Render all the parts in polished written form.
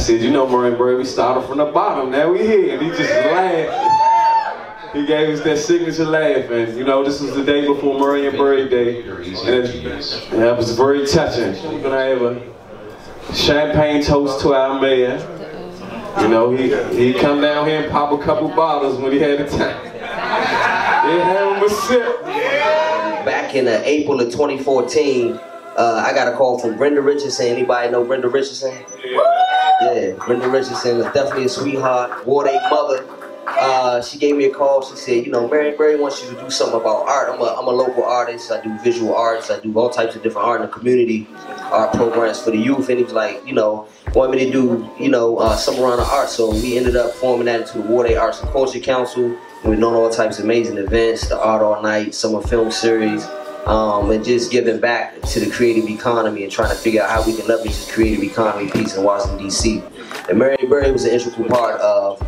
said, you know, Marion, we started from the bottom, now we here. And he just laughed. He gave us that signature laugh. And, you know, this was the day before Marion birthday. And that was very touching. We're going to have a champagne toast to our mayor. You know, he'd come down here and pop a couple bottles when he had the time. He'd have him a sip. Back in April of 2014, I got a call from Brenda Richardson. Anybody know Brenda Richardson? Yeah, Brenda Richardson is definitely a sweetheart, Ward 8 mother. She gave me a call. She said, you know, Marion wants you to do something about art. I'm a local artist. I do visual arts. I do all types of different art in the community, art programs for the youth. And he was like, you know, want me to do, you know, something around the art. So we ended up forming that into the Ward 8 Arts and Culture Council. And we're doing all types of amazing events, the Art All Night, summer film series, and just giving back to the creative economy and trying to figure out how we can leverage this creative economy piece in Washington, D.C. And Marion was an integral part of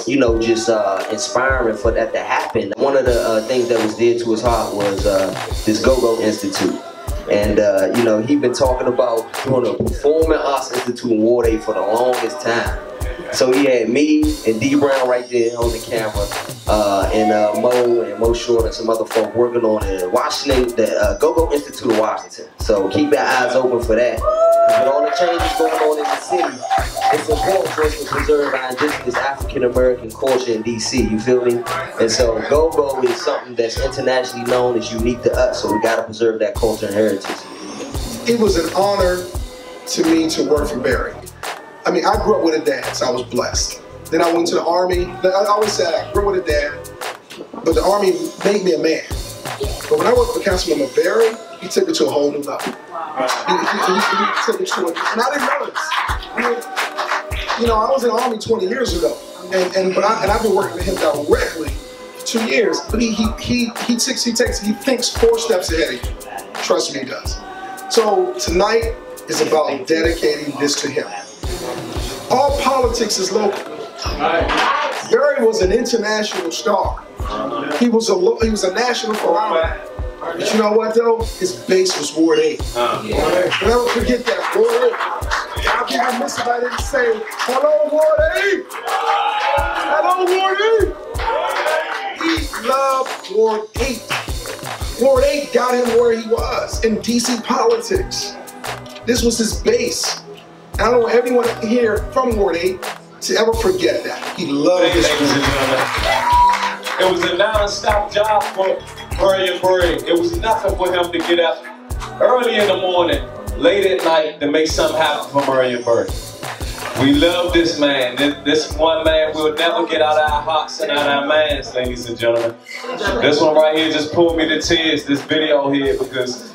you know, just inspiring for that to happen. One of the things that was dear to his heart was this Go-Go Institute. And, you know, he'd been talking about doing a Performing Arts Institute in Ward 8 for the longest time. So he had me and D Brown right there on the camera, and Mo Short and some other folk working on the Go-Go Institute of Washington. So keep your eyes open for that. With all the changes going on in the city, it's important for us to preserve our indigenous African-American culture in DC, you feel me? And so Go-Go is something that's internationally known, is unique to us, so we gotta preserve that culture and heritage. It was an honor to me to work for Barry. I mean, I grew up with a dad, so I was blessed. Then I went to the Army. I always said I grew up with a dad, but the Army made me a man. But when I worked for Councilman Barry, he took it to a whole new level. He took it to and I didn't know this. I mean, you know, I was in the Army 20 years ago, and I've been working with him directly for 2 years. But he thinks 4 steps ahead of you. Trust me, he does. So tonight is about dedicating this to him. All politics is local. Barry was an international star. He was a national phenomenon. But you know what though? His base was Ward 8. Don't ever forget that, Ward 8. I'll be remiss if I didn't say, hello Ward 8! Hello Ward 8! He loved Ward 8. Ward 8 got him where he was in DC politics. This was his base. And I don't want everyone here from Ward 8 to ever forget that. He loved this group. It was a non-stop job for Marion. It was nothing for him to get up early in the morning, late at night to make something happen for Marion. We love this man. This one man we'll never get out of our hearts and out of our minds, ladies and gentlemen. This one right here just pulled me to tears, this video here, because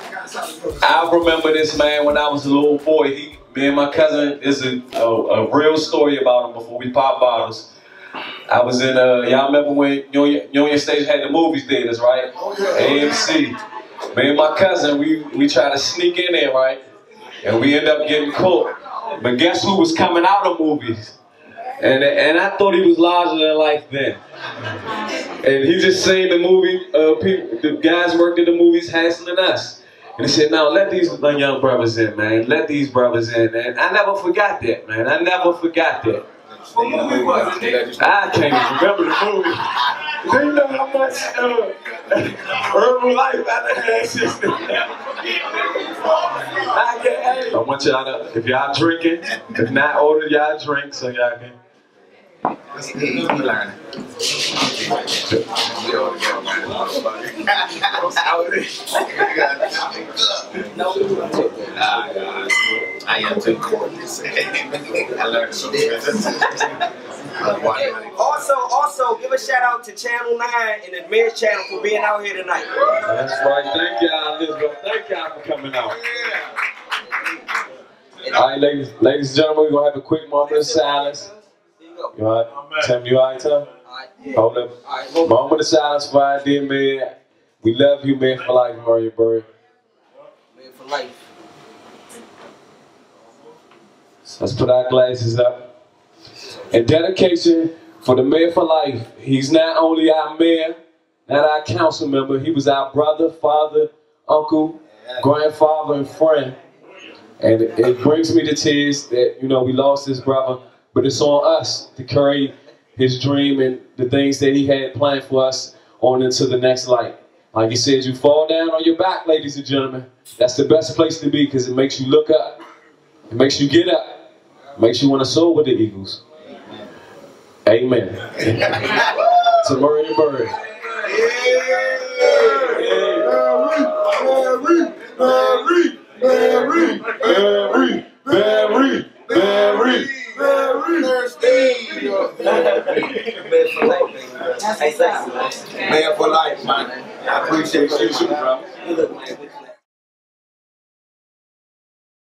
I remember this man when I was a little boy. Me and my cousin, is a real story about him before we pop bottles. I was in, y'all remember when Union Station had the movie theaters, right? AMC. Me and my cousin, we tried to sneak in there, right? And we ended up getting caught. But guess who was coming out of movies? And I thought he was larger than life then. And he just seen the movie, the guys worked in the movies hassling us. And he said, now let these young brothers in, man. Let these brothers in, man. I never forgot that, man. I never forgot that. What movie was it? I can't even remember the movie. Do you know how much urban life I done had since then? I want y'all to, if y'all drinking, if not, order y'all drink so y'all can. He learning. I am too. I learned so much. Also, give a shout out to Channel 9 and the Mayor's Channel for being out here tonight. That's right. Thank y'all, Elizabeth. Thank y'all for coming out. All right, ladies and gentlemen, we're gonna have a quick moment of silence. You all right? Tim, you all right, Tim? Hold up. Moment of silence for our dear man. We love you, man, for life, Marion. Man for life. Let's put our glasses up. In dedication for the mayor for life, he's not only our mayor, not our council member, he was our brother, father, uncle, grandfather, and friend. And it brings me to tears that, you know, we lost his brother, but it's on us to carry his dream and the things that he had planned for us on into the next light. Like he said, you fall down on your back, ladies and gentlemen. That's the best place to be because it makes you look up. It makes you get up. It makes you want to soar with the Eagles. Amen. To Marion Bird. Man for life, man. I appreciate you, bro.